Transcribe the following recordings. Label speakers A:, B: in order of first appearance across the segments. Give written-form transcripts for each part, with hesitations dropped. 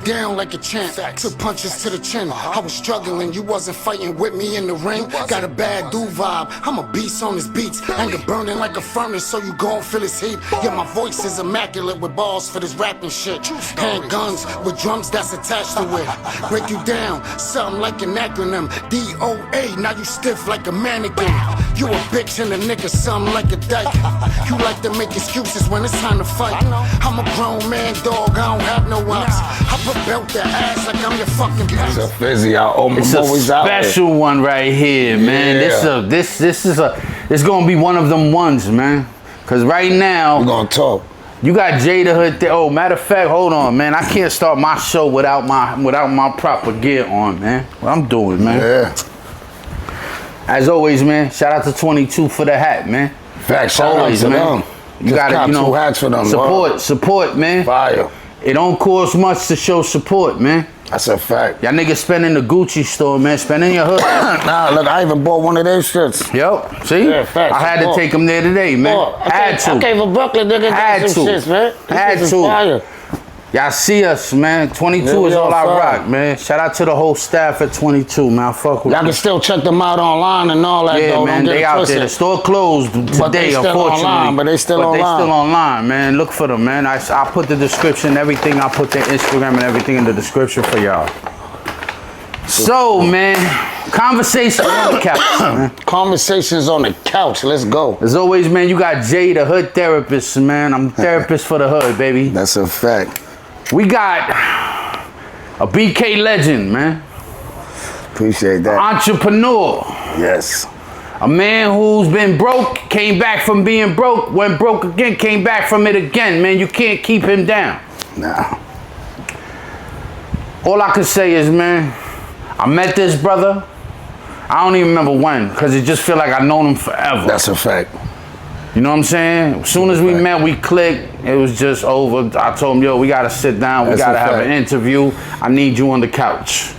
A: down like a champ. Took punches to the chin. I was struggling, you wasn't fighting with me in the ring. Got a bad dude vibe, I'm a beast on his beats. Anger burning like a furnace, so you gon' feel his heat. Yeah, my voice is immaculate with balls for this rapping shit. Handguns with drums that's attached to it. Break you down, something like an acronym. DOA, now you stiff like a mannequin. You a bitch and a nigga, something like a dyke. You like to make excuses when it's time to fight. I'm a grown man, dog, I don't have no ops. I put belt the ass like I'm your fucking bitch.
B: It's a fizzy out.
C: It's a special one right here, man.
B: Yeah.
C: This is gonna be one of them ones, man. Cause right now
B: we're gonna talk.
C: You got Jada Hood there. Oh, matter of fact, hold on, man. I can't start my show without my proper gear on, man. What I'm doing, man.
B: Yeah.
C: As always, man. Shout out to 22 for the hat, man.
B: Fact, shout
C: always,
B: out to
C: man.
B: them.
C: You got to,
B: 2 hats for them.
C: Support, man.
B: Fire.
C: It don't cost much to show support, man.
B: That's a fact.
C: Y'all niggas spending the Gucci store, man. Spending your hood.
B: Nah, look, I even bought one of their shirts.
C: Yo, see?
B: Yeah, facts.
C: I had to take them there today, man. Had to.
B: I came from Brooklyn, nigga.
C: Had
B: some
C: to.
B: shits, man.
C: Had to. Y'all see us, man. 22 is all I rock, man. Shout out to the whole staff at 22, man. I fuck with
B: y'all can still check them out online and all that,
C: yeah,
B: though.
C: man, they out there. The store closed today, unfortunately.
B: But they still online.
C: They still online, man. Look for them, man. I put the description, everything. I put their Instagram and everything in the description for y'all. So, man, conversation on the couch, man.
B: Conversations on the couch. Let's go.
C: As always, man, you got Jay, the hood therapist, man. I'm therapist for the hood, baby.
B: That's a fact.
C: We got a BK legend, man.
B: Appreciate that.
C: Entrepreneur.
B: Yes.
C: A man who's been broke, came back from being broke, went broke again, came back from it again, man. You can't keep him down.
B: Nah.
C: All I can say is, man, I met this brother. I don't even remember when, because it just feel like I known him forever.
B: That's a fact.
C: You know what I'm saying? As soon as we met, we clicked. It was just over. I told him, yo, we got to sit down. We got to have an interview. I need you on the couch.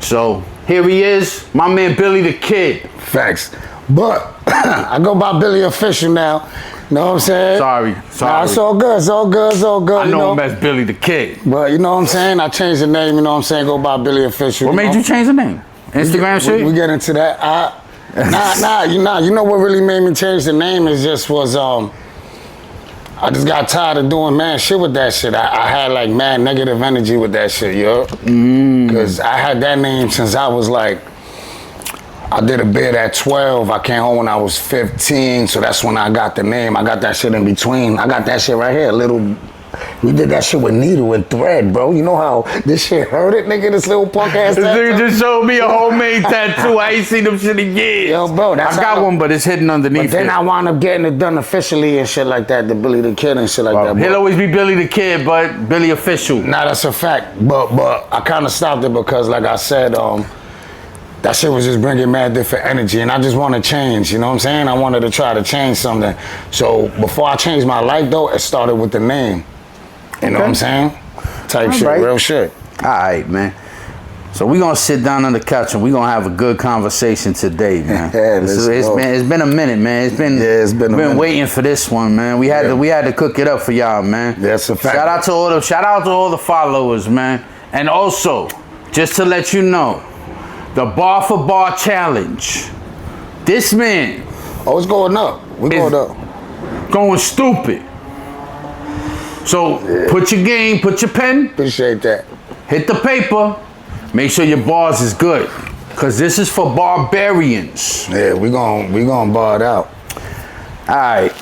C: So here he is, my man Billy the Kid.
B: Facts. But I go by Billy Official now. You know what I'm saying?
C: Sorry.
B: Nah, it's all good. It's all good. It's all good.
C: I know him as Billy the Kid.
B: But you know what I'm saying? I changed the name. You know what I'm saying? Go by Billy Official.
C: What made you change the name? Instagram shit?
B: We get into that. You know what really made me change the name is I just got tired of doing mad shit with that shit. I had like mad negative energy with that shit, yo. Cause I had that name since I was like, I did a bid at 12. I came home when I was 15, so that's when I got the name. I got that shit in between. I got that shit right here, we did that shit with needle and thread, bro. You know how this shit hurt it, nigga, this little punk ass
C: This nigga just showed me a homemade tattoo. I ain't seen them shit in years.
B: Yo, bro,
C: I got one, but it's hidden underneath.
B: But then I wound up getting it done officially and shit like that, the Billy the Kid and shit like that.
C: He'll always be Billy the Kid, but Billy Official.
B: Nah, that's a fact. But I kind of stopped it because, like I said, that shit was just bringing mad different energy, and I just want to change, you know what I'm saying? I wanted to try to change something. So before I changed my life, though, it started with the name. You know what I'm saying? Type shit, real shit.
C: All right, man. So we're going to sit down on the couch and we're going to have a good conversation today, man. It's been a minute, man. It's been waiting for this one, man. We had to cook it up for y'all, man.
B: That's a fact.
C: Shout out to all the followers, man. And also, just to let you know, the Bar for Bar Challenge. This man.
B: Oh, it's going up. We're going up.
C: Going stupid. So put your game, put your pen.
B: Appreciate that.
C: Hit the paper. Make sure your bars is good. Cause this is for barbarians.
B: Yeah, we gonna bar it out.
C: Alright,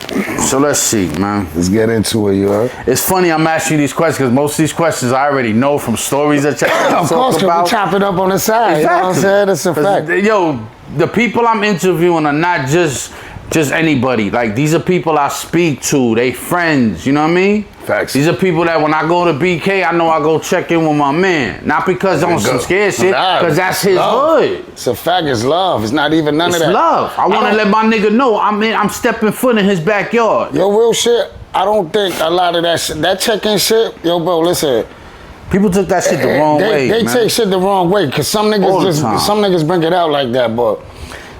C: so let's see, man.
B: Let's get into it, you heard?
C: It's funny I'm asking you these questions because most of these questions I already know from stories that
B: of course, we chop it up on the side. Exactly. You know what I'm saying? It's a fact.
C: Yo, the people I'm interviewing are not just anybody. Like, these are people I speak to. They friends, you know what I mean?
B: Facts.
C: These are people that when I go to BK, I know I go check in with my man. Not because I'm some scared shit, because that's his hood.
B: It's a fact, it's love. It's not even none of that.
C: It's love. I want to let my nigga know I'm stepping foot in his backyard.
B: Yo, real shit, I don't think a lot of that shit, that check-in shit, yo, bro, listen.
C: People took that shit the wrong way,
B: They
C: man.
B: take shit the wrong way, because some niggas bring it out like that, but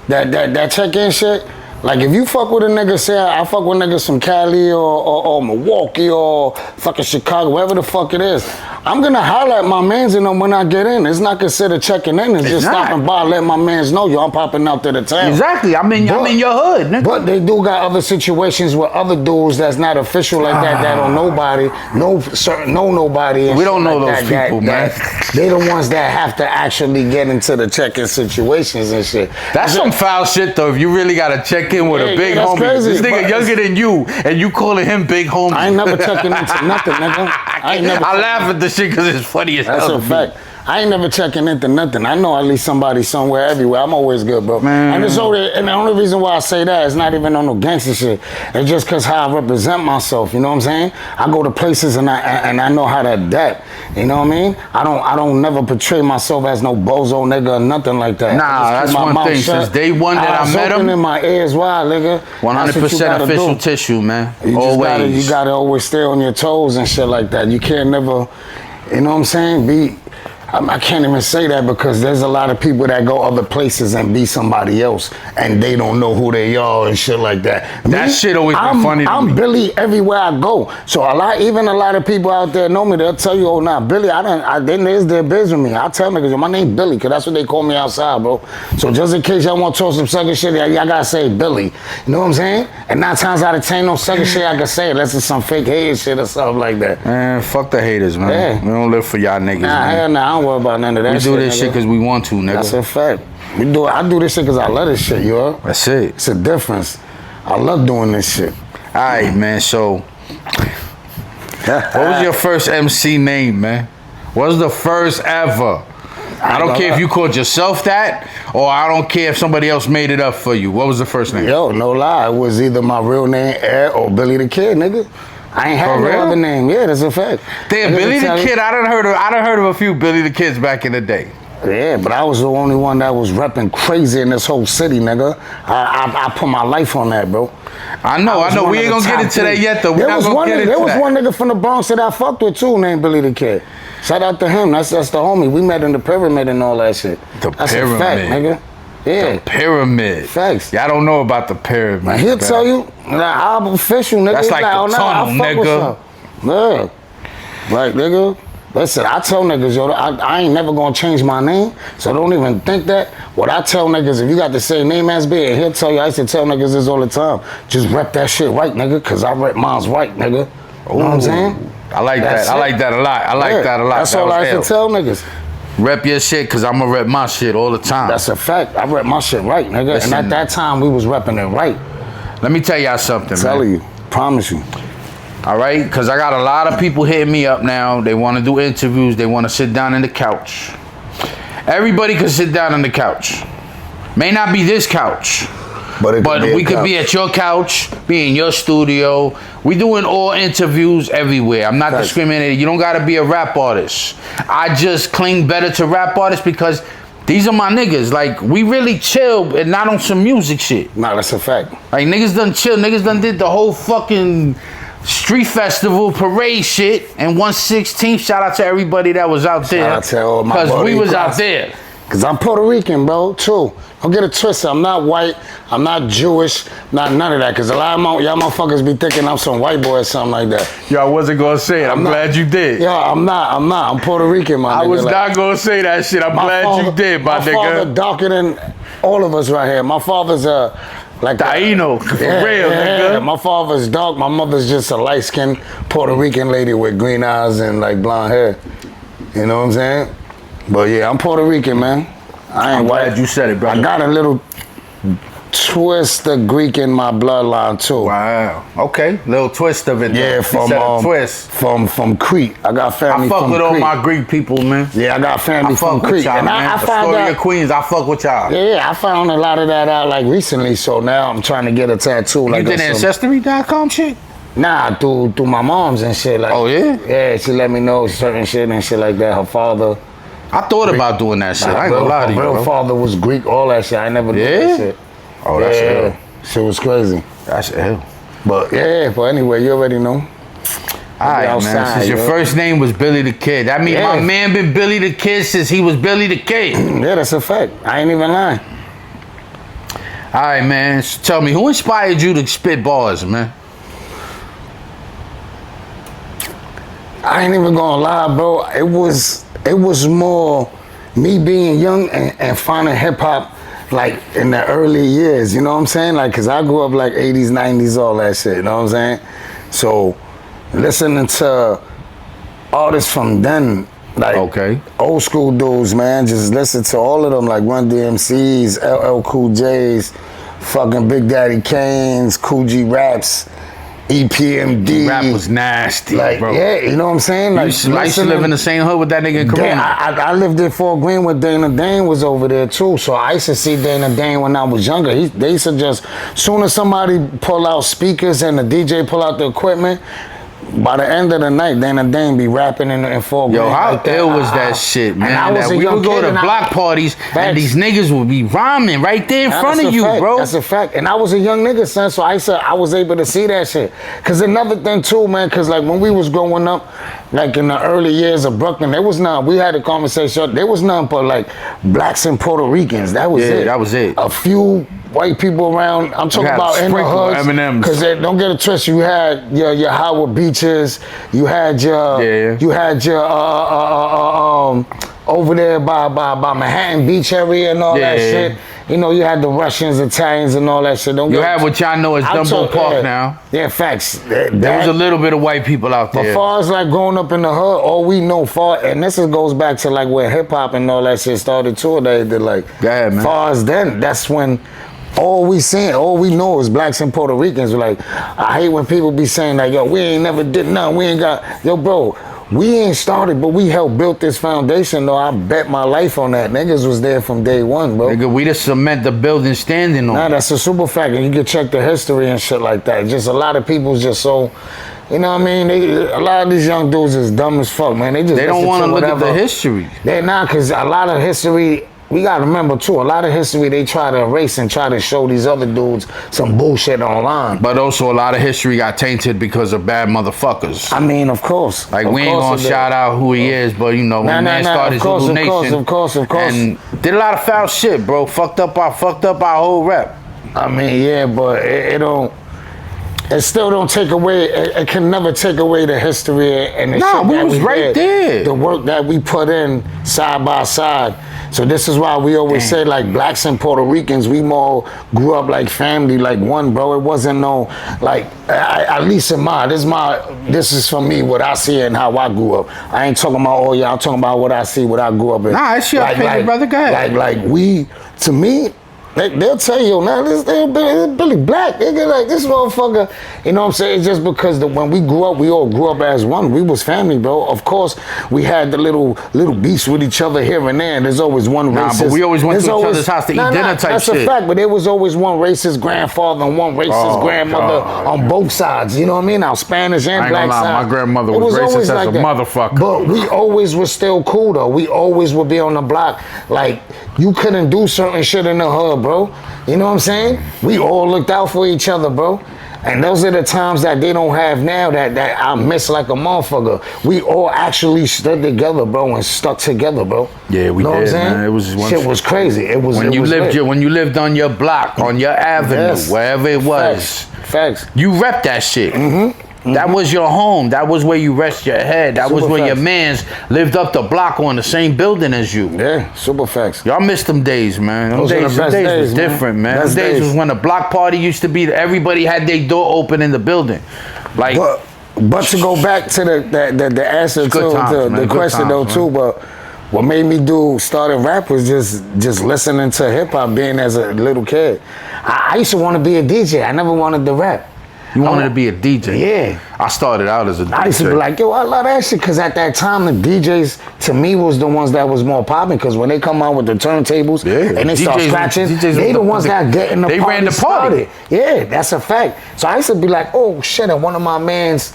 B: that check-in shit, like, if you fuck with a nigga, say I fuck with niggas from Cali or Milwaukee or fucking Chicago, wherever the fuck it is, I'm gonna holler at my mans and them when I get in. It's not considered checking in. It's just
C: not.
B: stopping by, let my mans know, yo, I'm popping out to the town.
C: Exactly. I'm in your hood, nigga.
B: But they do got other situations with other dudes that's not official like that don't nobody, know nobody. And
C: We don't know
B: like
C: those
B: that,
C: people,
B: that, they the ones that have to actually get into the check-in situations and shit.
C: That's some foul shit though. If you really gotta check in with a big
B: that's
C: homie,
B: crazy,
C: this nigga
B: but
C: younger than you, and you calling him big homie.
B: I ain't never checking into nothing, nigga.
C: I laugh at the shit because it's funny as
B: That's
C: hell.
B: a
C: to me.
B: fact. I ain't never checking into nothing. I know at least somebody somewhere, everywhere. I'm always good, bro.
C: Man.
B: And the only reason why I say that is not even on no gangster shit. It's just cause how I represent myself. You know what I'm saying? I go to places and I know how to adapt. You know what I mean? I don't never portray myself as no bozo nigga or nothing like that.
C: Nah,
B: I just
C: that's
B: keep my
C: one
B: mouth
C: thing.
B: shut.
C: Since day one that I
B: Eyes
C: met
B: open
C: him,
B: in my ears wide, nigga.
C: 100% official tissue, man. Always.
B: You gotta always stay on your toes and shit like that. You can't never, you know what I'm saying? I can't even say that because there's a lot of people that go other places and be somebody else and they don't know who they are and shit like that.
C: That shit always been funny to me.
B: I'm Billy everywhere I go. So even a lot of people out there know me. They'll tell you, oh, nah, Billy, they is their biz with me. I tell niggas, yo, my name Billy, because that's what they call me outside, bro. So just in case y'all want to talk some sucker shit, y'all gotta say Billy. You know what I'm saying? And 9 times out of 10, no sucker shit I can say unless it's some fake hate shit or something like that.
C: Man, fuck the haters, man.
B: Yeah.
C: We don't live for y'all niggas,
B: Nah,
C: man.
B: hell nah, I don't worry about none of that
C: We
B: shit.
C: do this shit because we want to, nigga.
B: That's a fact. I do this shit because I love this shit, yo.
C: That's it.
B: It's a difference. I love doing this shit.
C: All right, man. So, what was your first MC name, man? What was the first ever? I don't care if you called yourself that, or I don't care if somebody else made it up for you. What was the first name?
B: Yo, no lie. It was either my real name, Ed, or Billy the Kid, nigga. I ain't had
C: For
B: no
C: real?
B: other name. Yeah, that's a fact.
C: Damn,
B: Niggas
C: Billy
B: will
C: the
B: tell you-
C: Kid. I done heard of a few Billy the Kids back in the day.
B: Yeah, but I was the only one that was repping crazy in this whole city, nigga. I put my life on that, bro.
C: I know.
B: was
C: We
B: one
C: ain't
B: of the
C: gonna get
B: top
C: into that
B: three.
C: yet, though. We're not gonna get into
B: There was
C: that.
B: one nigga from the Bronx that I fucked with too, named Billy the Kid. Shout out to him. That's the homie. We met in the pyramid and all that shit. That's a fact,
C: Pyramid.
B: nigga. Yeah.
C: Pyramid.
B: Facts.
C: Y'all don't know about the pyramid.
B: Man, he'll
C: man.
B: tell you, like, I'm official, nigga.
C: That's
B: He's
C: like the
B: oh, nah,
C: tunnel,
B: I fuck with
C: nigga.
B: y'all. Yeah. Like, nigga, listen, I tell niggas, yo, I ain't never gonna change my name, so don't even think that. What I tell niggas, if you got the same name as me, and he'll tell you, I used to tell niggas this all the time, just rep that shit right, nigga, because I rep mine's right, nigga. You know what I'm saying?
C: I like
B: That's
C: that. I
B: it.
C: like that a lot. I like that a lot.
B: That's
C: That
B: all
C: was
B: I
C: ill.
B: used to tell niggas.
C: Rep your shit, cause I'ma rep my shit all the time.
B: That's a fact. I rep my shit right, nigga.
C: Listen.
B: And at that time, we was repping it right.
C: Let me tell y'all something,
B: Telling
C: man.
B: you. Promise you.
C: All right, cause I got a lot of people hitting me up now. They want to do interviews. They want to sit down in the couch. Everybody can sit down on the couch. May not be this couch,
B: But
C: we could be at your couch, be in your studio. We doing all interviews everywhere. I'm not
B: Facts.
C: discriminating. You don't gotta be a rap artist. I just cling better to rap artists because these are my niggas. Like, we really chill and not on some music shit.
B: Nah, that's a fact.
C: Like, niggas done chill. Niggas done did the whole fucking street festival parade shit. And 116, shout out to everybody that was out there.
B: out to all my
C: Cause we
B: buddies.
C: was out there.
B: Cause I'm Puerto Rican, bro, too. Don't get it twisted. I'm not white. I'm not Jewish. Not none of that. Cause a lot of y'all motherfuckers be thinking I'm some white boy or something like that.
C: Yo, I wasn't gonna say it. I'm
B: not-
C: glad you did.
B: Yo, I'm not. I'm Puerto Rican, my nigga.
C: I was
B: Like,
C: not gonna say that shit. I'm
B: my
C: glad
B: father-
C: you did, my
B: My father
C: nigga.
B: darker than all of us right here. My father's like
C: Taino, for real, nigga.
B: My father's dark. My mother's just a light-skinned Puerto Rican lady with green eyes and like blonde hair. You know what I'm saying? But yeah, I'm Puerto Rican, man. I ain't
C: I'm
B: white.
C: glad you said it, brother.
B: I got a little twist of Greek in my bloodline too.
C: Wow. Okay. Little twist of it.
B: Yeah,
C: though.
B: from
C: He said a twist.
B: from Crete. I got family
C: I fuck
B: from
C: with all
B: Crete.
C: my Greek people, man.
B: Yeah, I got family
C: I
B: from
C: fuck with
B: Crete,
C: y'all,
B: and
C: man.
B: I
C: The
B: found
C: story
B: out.
C: of Queens, I fuck with y'all.
B: Yeah, I found a lot of that out like recently, so now I'm trying to get a tattoo.
C: You
B: Like
C: did
B: some-
C: Ancestry.com shit?
B: Nah, through my moms and shit. Like,
C: Oh, yeah?
B: Yeah, she let me know certain shit and shit like that. Her father,
C: I thought about doing that shit. I ain't gonna lie to you,
B: her real
C: bro.
B: father was Greek, all that shit. I never did
C: Yeah?
B: that shit.
C: Oh, that's ill.
B: Shit was crazy.
C: That's ill.
B: But yeah, but anyway, you already know.
C: All right, man.
B: outside,
C: Since your
B: yo.
C: first name was Billy the Kid, that means
B: Yeah.
C: my man been Billy the Kid since he was Billy the Kid.
B: Yeah, that's a fact. I ain't even lying.
C: All right, man. So tell me, who inspired you to spit bars, man?
B: I ain't even gonna lie, bro. It was more me being young and finding hip hop like in the early years. You know what I'm saying? Like, cause I grew up like 80s, 90s, all that shit. You know what I'm saying? So listening to artists from then, like old school dudes, man, just listen to all of them, like Run DMC's, LL Cool J's, fucking Big Daddy Kane's, Cool G Raps, EPMD.
C: Rap was nasty,
B: like,
C: bro.
B: Yeah, you know what I'm saying? Like,
C: I used to live in the same hood with that nigga in Corona.
B: I lived in Fort Greene where Dana Dane was over there too. So I used to see Dana Dane when I was younger. They used to just, soon as somebody pull out speakers and the DJ pull out the equipment, by the end of the night, Dana Dane be rapping in Fort Greene.
C: Yo, how
B: like
C: ill was that shit, man?
B: And I was
C: that we would go to block parties and these niggas would be rhyming right there in front of you, bro.
B: That's a fact. And I was a young nigga, son, so I was able to see that shit. Cause another thing too, man, cause like when we was growing up, like in the early years of Brooklyn, we had a conversation, there was none but like blacks and Puerto Ricans. That was it.
C: That was it.
B: A few white people around. I'm talking about in the hoods.
C: M&Ms.
B: Cause don't get it twisted. You had your Howard Beaches. You had your over there by Manhattan Beach area and all that shit. You know, you had the Russians, Italians, and all that shit.
C: You had what y'all know as Dumbo Park now.
B: Yeah, facts.
C: There was a little bit of white people out there.
B: But far as like growing up in the hood, all we know and this goes back to like where hip hop and all that shit started too. They did like, far as then, that's when all we know is blacks and Puerto Ricans. Like, I hate when people be saying like, yo, we ain't never did nothing. We ain't got, yo, bro. We ain't started, but we helped build this foundation, though. I bet my life on that. Niggas was there from day one, bro.
C: Nigga, we just cement the building standing on.
B: Nah, that's a super fact. And you can check the history and shit like that. Just a lot of people's just so, you know what I mean? A lot of these young dudes is dumb as fuck, man. They
C: don't want to look at the history.
B: They're not, because a lot of history, we got to remember, too, a lot of history they try to erase and try to show these other dudes some bullshit online.
C: But also a lot of history got tainted because of bad motherfuckers.
B: I mean, of course.
C: Like, we ain't going to shout out who he is, but, you know, when man started Zulu Nation.
B: Of course.
C: And did a lot of foul shit, bro. Fucked up our whole rep.
B: I mean, yeah, but it don't... It still don't take away. It can never take away the history and the shit
C: we was right there.
B: The work that we put in side by side. So this is why we always say like blacks and Puerto Ricans, we more grew up like family, like one, bro. It wasn't no like at least in mine. This is for me what I see and how I grew up. I ain't talking about I'm talking about what I see, what I grew up in.
C: Nah, it's your opinion, brother. Go ahead.
B: Like we, to me. They'll tell you, now this Billy Black, nigga, like this motherfucker. You know what I'm saying? It's just because when we grew up, we all grew up as one. We was family, bro. Of course, we had the little beefs with each other here and there. And there's always one racist.
C: But we always went to each other's house to eat dinner type
B: that's
C: shit.
B: That's a fact, but there was always one racist grandfather and one racist grandmother on both sides. You know what I mean? Now Spanish and black side.
C: My grandmother was racist as a motherfucker.
B: But we always was still cool though. We always would be on the block. Like you couldn't do certain shit in the hood, bro. You know what I'm saying? We all looked out for each other, bro. And those are the times that they don't have now that I miss like a motherfucker. We all actually stood together, bro, and stuck together, bro.
C: Yeah, we did, man. It was
B: shit was crazy. It was
C: when you lived on your block, on your avenue, wherever it was.
B: Facts.
C: You rep that shit.
B: Mm-hmm.
C: That was your home. That was where you rest your head. That was where your mans lived up the block on the same building as you.
B: Yeah, super facts.
C: Y'all missed them days, man. Them days was different, man. Those days was when the block party used to be. Everybody had their door open in the building. Like,
B: but to go back to the answer to the question though too, but what made me started rap was just listening to hip hop, being as a little kid. I used to want to be a DJ. I never wanted to rap.
C: You wanted to be a DJ?
B: Yeah.
C: I started out as a DJ.
B: I used to be like, yo, I love that shit. Because at that time, the DJs, to me, was the ones that was more popping. Because when they come out with the turntables and they start scratching, they the ones that get in the party. They ran the party. Yeah, that's a fact. So I used to be like, oh, shit. And one of my mans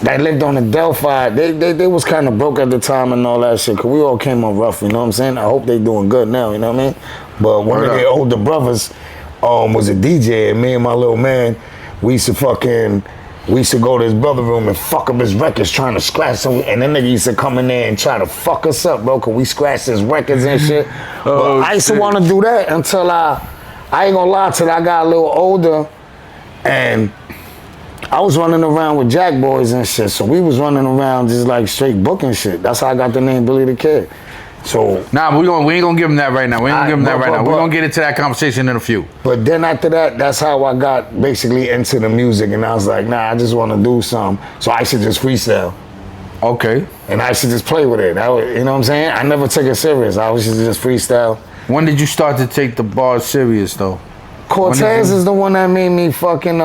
B: that lived on the Delphi, they was kind of broke at the time and all that shit. Because we all came up rough, you know what I'm saying? I hope they doing good now, you know what I mean? But one of their older brothers was a DJ. And me and my little man, we used to go to his brother's room and fuck up his records trying to scratch some, and then nigga used to come in there and try to fuck us up, bro, cause we scratched his records and shit. But I used to want to do that until I ain't gonna lie, till I got a little older, and I was running around with Jack Boys and shit, so we was running around just like straight booking shit. That's how I got the name Billy the Kid. So
C: nah, we ain't gonna give him that right now. We ain't gonna give him that right now. We're gonna get into that conversation in a few.
B: But then after that, that's how I got basically into the music, and I was like, nah, I just want to do something. So I should just freestyle.
C: Okay.
B: And I should just play with it. You know what I'm saying? I never took it serious. I was just freestyle.
C: When did you start to take the bars serious though?
B: Cortez is the one that made me fucking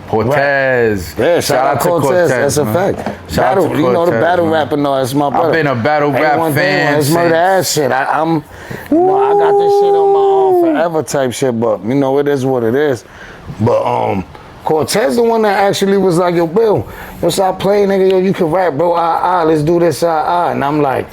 C: Cortez.
B: Yeah, shout out to Cortez. That's
C: man.
B: a fact.
C: Shout out to
B: You know the
C: Cortez,
B: battle
C: man.
B: rapper. No, that's my brother.
C: I've been a battle rap fan.
B: It's murder ass shit. I got this shit on my own forever type shit. But you know it is what it is. But Cortez the one that actually was like, yo, Bill, yo, stop playing, nigga. Yo, you can rap, bro. Let's do this. And I'm like,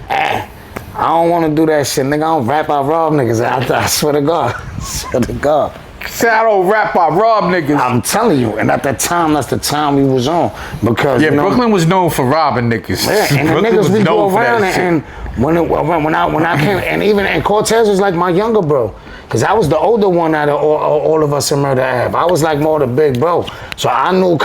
B: I don't want to do that shit, nigga. I don't rap. I rob niggas. I swear to God. I swear to God.
C: Say I don't rap, I rob niggas.
B: I'm telling you, and at that time, that's the time we was on. Because
C: yeah, Brooklyn was known for robbing niggas.
B: Yeah, and the niggas we go around and when I came, and Cortez was like my younger bro. Cause I was the older one out of all of us in Murder Ave. I was like more the big bro. So I knew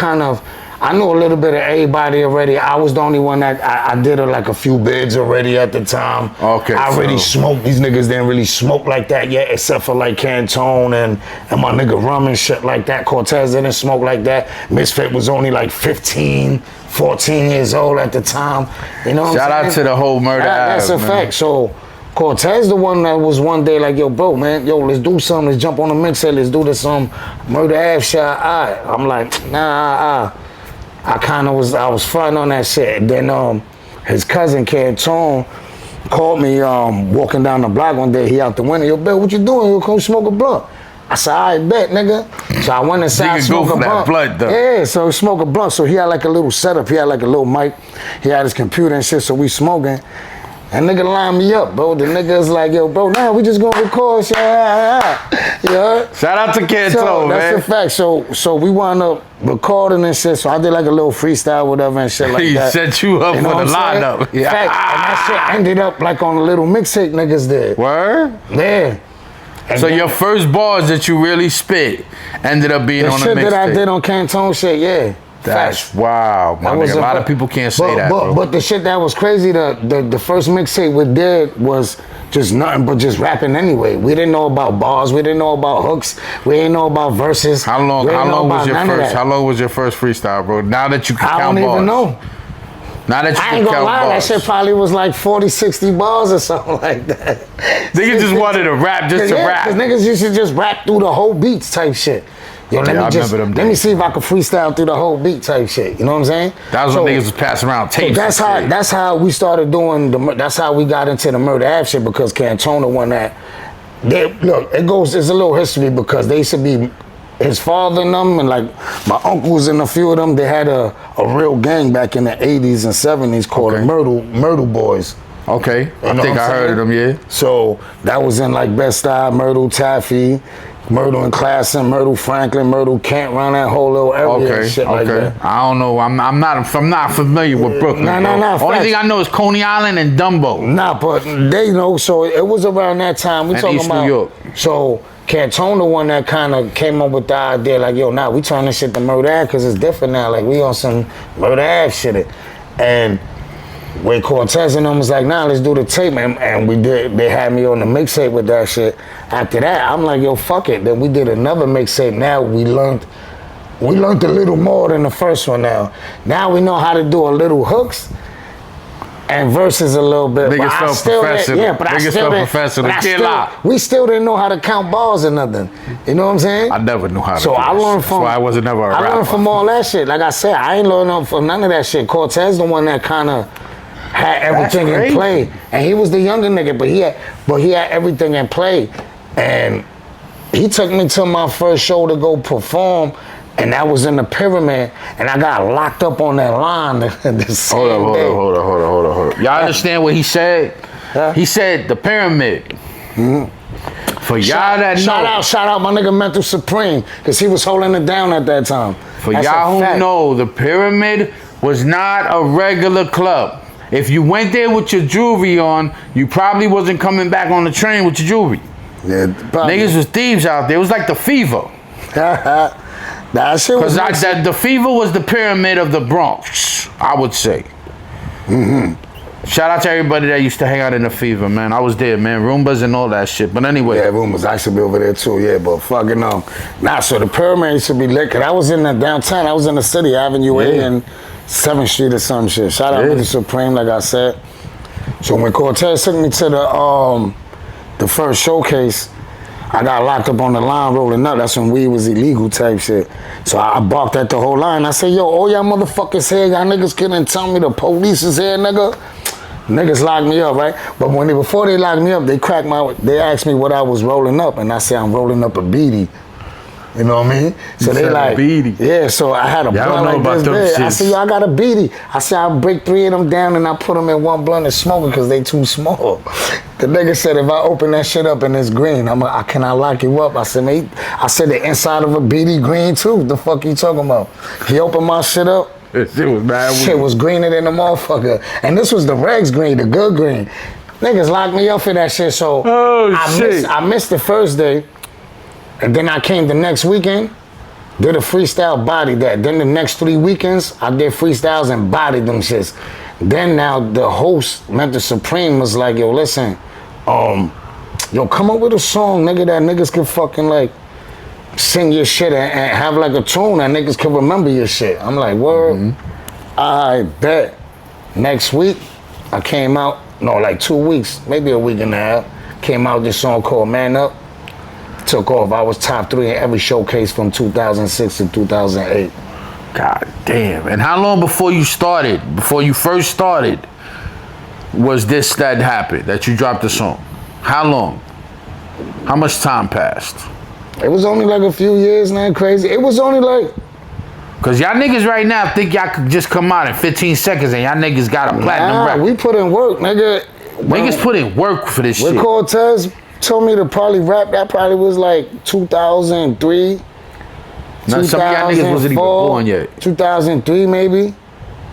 B: a little bit of everybody already. I was the only one that I did like a few bids already at the time.
C: Okay.
B: I already smoked. These niggas didn't really smoke like that yet, except for like Cantone and my nigga Rum and shit like that. Cortez didn't smoke like that. Misfit was only like 15, 14 years old at the time. You know what I'm saying?
C: Shout out to the whole Murder Ave.
B: That's a fact. So Cortez the one that was one day like, yo, bro, man, yo, let's do something. Let's jump on the mixtape. Let's do this Murder Ave shit. I'm like, nah. I was fronting on that shit. And then his cousin Cantone called me walking down the block one day. He out the window. Yo, Bill, what you doing? You come smoke a blunt? I said, I bet, nigga. So I went inside, smoke a blunt.
C: Blood, though.
B: Yeah, so we smoke a blunt. So he had like a little setup. He had like a little mic. He had his computer and shit. So we smoking. And nigga lined me up, bro. The nigga's like, yo, bro, now we just gonna record shit. Yeah.
C: Shout out to Cantone,
B: So
C: man.
B: that's a fact. So we wound up recording and shit. So I did like a little freestyle, whatever, and shit like
C: He
B: that.
C: set you up
B: know
C: for
B: what
C: the
B: I'm saying?
C: lineup. Yeah.
B: Fact. And that shit ended up like on a little mixtape niggas did.
C: Word?
B: Yeah. And
C: So
B: then
C: your first bars that you really spit ended up being
B: the
C: on a
B: shit that I
C: mixtape.
B: did on Cantone shit, yeah.
C: That's
B: Facts.
C: wow, my
B: That was
C: nigga. A lot of people can't say that, bro.
B: But the shit that was crazy, the first mixtape we did was just nothing but just rapping anyway. We didn't know about bars. We didn't know about hooks. We didn't know about verses.
C: How long was your first freestyle, bro? Now that you can
B: I
C: count
B: don't
C: bars.
B: even know.
C: Now that you
B: I
C: can
B: ain't gonna
C: count
B: lie,
C: bars.
B: that shit probably was like 40, 60 bars or something like that.
C: Niggas just wanted to rap just to rap.
B: Cause niggas used to just rap through the whole beats type shit. Yo,
C: I remember them
B: let me
C: days.
B: see if I can freestyle through the whole beat type shit. You know what I'm saying?
C: That was when niggas was passing around tapes.
B: That's how we started doing that's how we got into the Murder Ave shit, because Cantone won that. It's a little history, because they used to be his father and them, and like my uncles and a few of them, they had a real gang back in the 80s and 70s called the Myrtle Boys.
C: Okay, I think I heard of them, yeah.
B: So that was in like Bed-Stuy, Myrtle, Taffy, Myrtle and Classen, Myrtle Franklin, Myrtle Kent, around that whole little area and shit like that.
C: I don't know. I'm not familiar with Brooklyn.
B: Nah,
C: Only
B: facts.
C: thing I know is Coney Island and Dumbo.
B: Nah, but they know. So it was around that time. We
C: And
B: talking
C: East
B: about
C: New York.
B: So Cantone, the one that kind of came up with the idea, like, yo, nah, we turn this shit to Murder Ave because it's different now. Like, we on some Murder Ave shit. And when Cortez and them was like, nah, let's do the tape, and we did. They had me on the mixtape with that shit. After that, I'm like, yo, fuck it. Then we did another mixtape. Now we learned a little more than the first one. Now we know how to do a little hooks and verses a little bit.
C: Niggas felt professional.
B: We still didn't know how to count bars or nothing. You know what I'm saying?
C: I never knew how to.
B: So
C: do
B: I
C: this.
B: learned from.
C: That's why I wasn't never a rapper.
B: I learned from all that shit. Like I said, I ain't learned from none of that shit. Cortez the one that kind of had everything in play, and he was the younger nigga, but he had everything in play, and he took me to my first show to go perform. And that was in the Pyramid, and I got locked up on that line the same day.
C: Hold up. Y'all understand what he said?
B: Huh?
C: He said the Pyramid.
B: Mm-hmm.
C: For y'all that know.
B: Shout out my nigga Mental Supreme, because he was holding it down at that time.
C: For
B: That's
C: y'all
B: a
C: who
B: fact.
C: know, the Pyramid was not a regular club. If you went there with your jewelry on, you probably wasn't coming back on the train with your jewelry.
B: Yeah, probably.
C: Niggas was thieves out there. It was like the Fever.
B: That shit was
C: Because the Fever was the pyramid of the Bronx, I would say. Shout out to everybody that used to hang out in the Fever, man. I was there, man. Roombas and all that shit. But anyway.
B: Yeah, Roombas. I used to be over there too, yeah, but fucking Nah, so the pyramid used to be lit. Cause I was in the downtown. I was in the city, Avenue A and 7th Street or some shit. Shout out to the Supreme, like I said. So when Cortez took me to the first showcase, I got locked up on the line rolling up. That's when weed was illegal type shit. So I barked at the whole line. I said, yo, all y'all motherfuckers here, y'all niggas couldn't tell me the police is here, nigga. Niggas locked me up, right? But before they locked me up, they asked me what I was rolling up, and I said I'm rolling up a beanie. You know what I mean? So they like,
C: beanie.
B: Yeah, so I had a blunt like this big. I said, yo, I got a beanie. I said, I'll break 3 of them down and I put them in one blunt and smoke it because they too small. The nigga said, if I open that shit up and it's green, can I lock you up? I said, mate, the inside of a beanie green too. The fuck you talking about? He opened my shit up.
C: Shit was mad.
B: Shit was greener than the motherfucker. And this was the Regs green, the good green. Niggas locked me up for that shit, so I missed the first day. And then I came the next weekend, did a freestyle, body that. Then the next 3 weekends, I did freestyles and bodied them shits. Then now the host, Mental Supreme, was like, yo, listen, yo, come up with a song, nigga, that niggas can fucking like sing your shit and have like a tune that niggas can remember your shit. I'm like, word, I bet. Next week, I came out, like 2 weeks, maybe a week and a half, came out with this song called Man Up. Took off. I was top 3 in every showcase from 2006 to 2008.
C: God damn. And how long before you first started, was this that happened, that you dropped the song? How long? How much time passed?
B: It was only like a few years, man, crazy. It was only like...
C: Cause y'all niggas right now think y'all could just come out in 15 seconds and y'all niggas got a platinum record.
B: We put in work, nigga.
C: Niggas put in work for this shit.
B: When Cortez told me to probably rap, that probably was like 2003.
C: Now, some of y'all niggas wasn't even born yet.
B: 2003 maybe.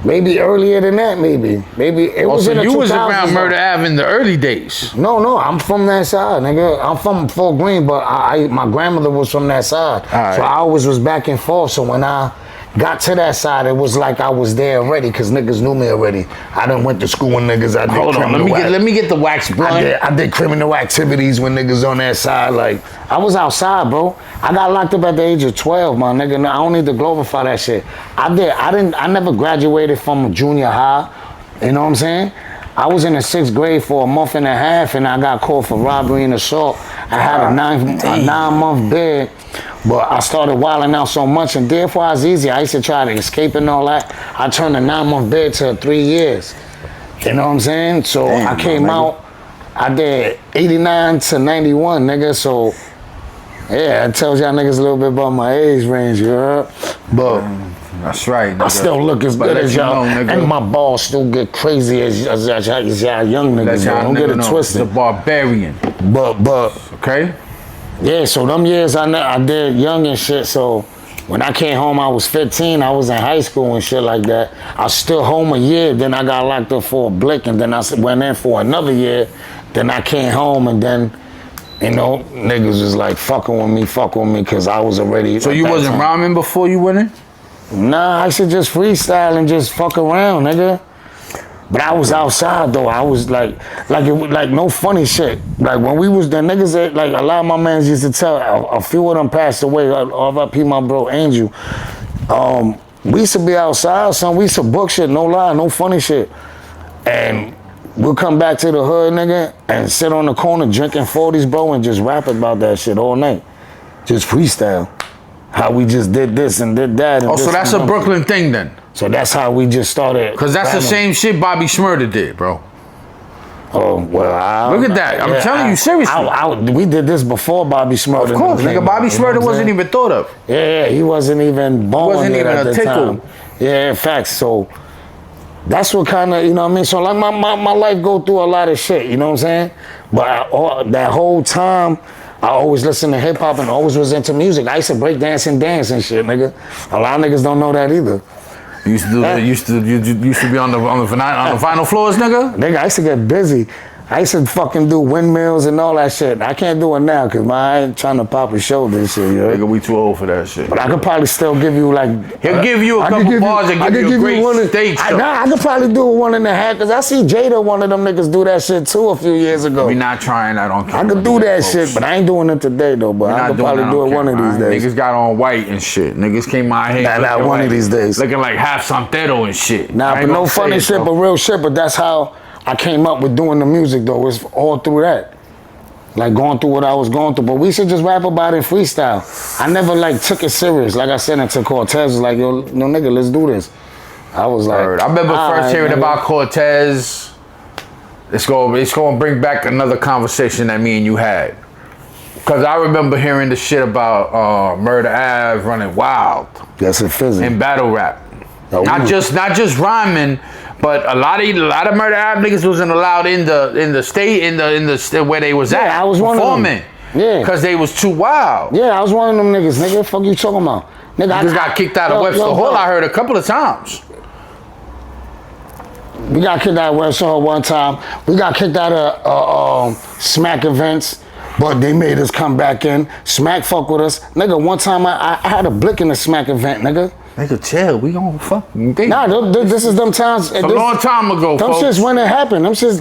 B: Maybe earlier than that, maybe. Maybe it was in the 2000s.
C: So you was around Murder Ave in the early days?
B: No, I'm from that side, nigga. I'm from Fort Greene, but my grandmother was from that side. Right. So I always was back and forth. So when I got to that side, it was like I was there already, because niggas knew me already. I done went to school with niggas. I did
C: Hold on, let me get the wax blunt.
B: I did criminal activities when niggas on that side. Like, I was outside, bro. I got locked up at the age of 12, my nigga. I don't need to glorify that shit. I never graduated from junior high. You know what I'm saying? I was in the 6th grade for a month and a half, and I got called for robbery and assault. I had a 9-month bid, but I started wilding out so much, and therefore I was easy. I used to try to escape and all that. I turned a 9-month bid to 3 years. You know what I'm saying? So I came out, I did 89 to 91, nigga. So yeah, it tells y'all niggas a little bit about my age range, you heard? But
C: that's right, nigga.
B: I still look as good as y'all, and my balls still get crazy as y'all young niggas. Don't get it twisted.
C: The barbarian.
B: But
C: okay.
B: Yeah, so them years I did young and shit. So when I came home, I was 15. I was in high school and shit like that. I was still home a year. Then I got locked up for a blick, and then I went in for another year. Then I came home, and then, you know, niggas was like fucking with me, because I was already.
C: So you wasn't rhyming before you went in?
B: Nah, I should just freestyle and just fuck around, nigga. But I was outside though. I was like no funny shit. Like when we was the niggas that, like, a lot of my mans used to tell, a few of them passed away. R.I.P. my bro Angel. We used to be outside, son. We used to book shit, no lie, no funny shit. And we'll come back to the hood, nigga, and sit on the corner drinking 40s, bro, and just rap about that shit all night. Just freestyle. How we just did this and did that. And
C: so that's a Brooklyn thing then?
B: So that's how we just started.
C: Because that's the same shit Bobby Shmurda did, bro.
B: Oh, well,
C: look at that. I'm telling you seriously.
B: We did this before Bobby Shmurda.
C: Of course, nigga. Bobby Shmurda wasn't even thought of.
B: Yeah, he wasn't even born.
C: Wasn't even
B: at
C: a
B: the
C: tickle.
B: Time. Yeah, facts. So that's what kind of, you know what I mean? So like my life go through a lot of shit, you know what I'm saying? But that whole time, I always listened to hip hop and always was into music. I used to break dance and shit, nigga. A lot of niggas don't know that either.
C: You used to be on the vinyl floors, nigga?
B: Nigga, I used to get busy. I used to fucking do windmills and all that shit. I can't do it now because I ain't trying to pop a shoulder and shit, yo.
C: Nigga, we too old for that shit.
B: But I could probably still give you like...
C: He'll give you a couple bars and give you a great stage show.
B: Nah, I could probably do 1.5 because I see Jada, one of them niggas, do that shit too a few years ago.
C: We not trying that on camera.
B: I could do that shit, but I ain't doing it today though. But I could probably do it one of these days.
C: Niggas got on white and shit. Niggas came out here
B: Nah, one of these days.
C: Looking like half Santero and shit.
B: Nah, but no funny shit, but real shit. But that's how I came up with doing the music though. It's all through that. Like going through what I was going through. But we should just rap about it freestyle. I never like took it serious. Like I said it to Cortez, was like, yo, no nigga, let's do this. I was like,
C: I remember first hearing about Cortez. It's gonna bring back another conversation that me and you had. Cause I remember hearing the shit about Murder Ave running wild.
B: That's a physics.
C: In battle rap.
B: Oh,
C: not just rhyming, but a lot of Murder Ave niggas wasn't allowed in the state where they was at.
B: I was
C: performing.
B: Yeah.
C: Cause they was too wild.
B: Yeah, I was one of them niggas, nigga. Fuck you talking about? Nigga,
C: I just got kicked out of Webster Hall, I heard a couple of times.
B: We got kicked out of Webster Hall one time. We got kicked out of Smack events, but they made us come back in. Smack fuck with us. Nigga, one time I had a blick in the Smack event, nigga.
C: Nigga, chill. We gon' fuck.
B: Nah, this is them times.
C: It's a long time ago,
B: them
C: folks.
B: shits when it happened. Them shits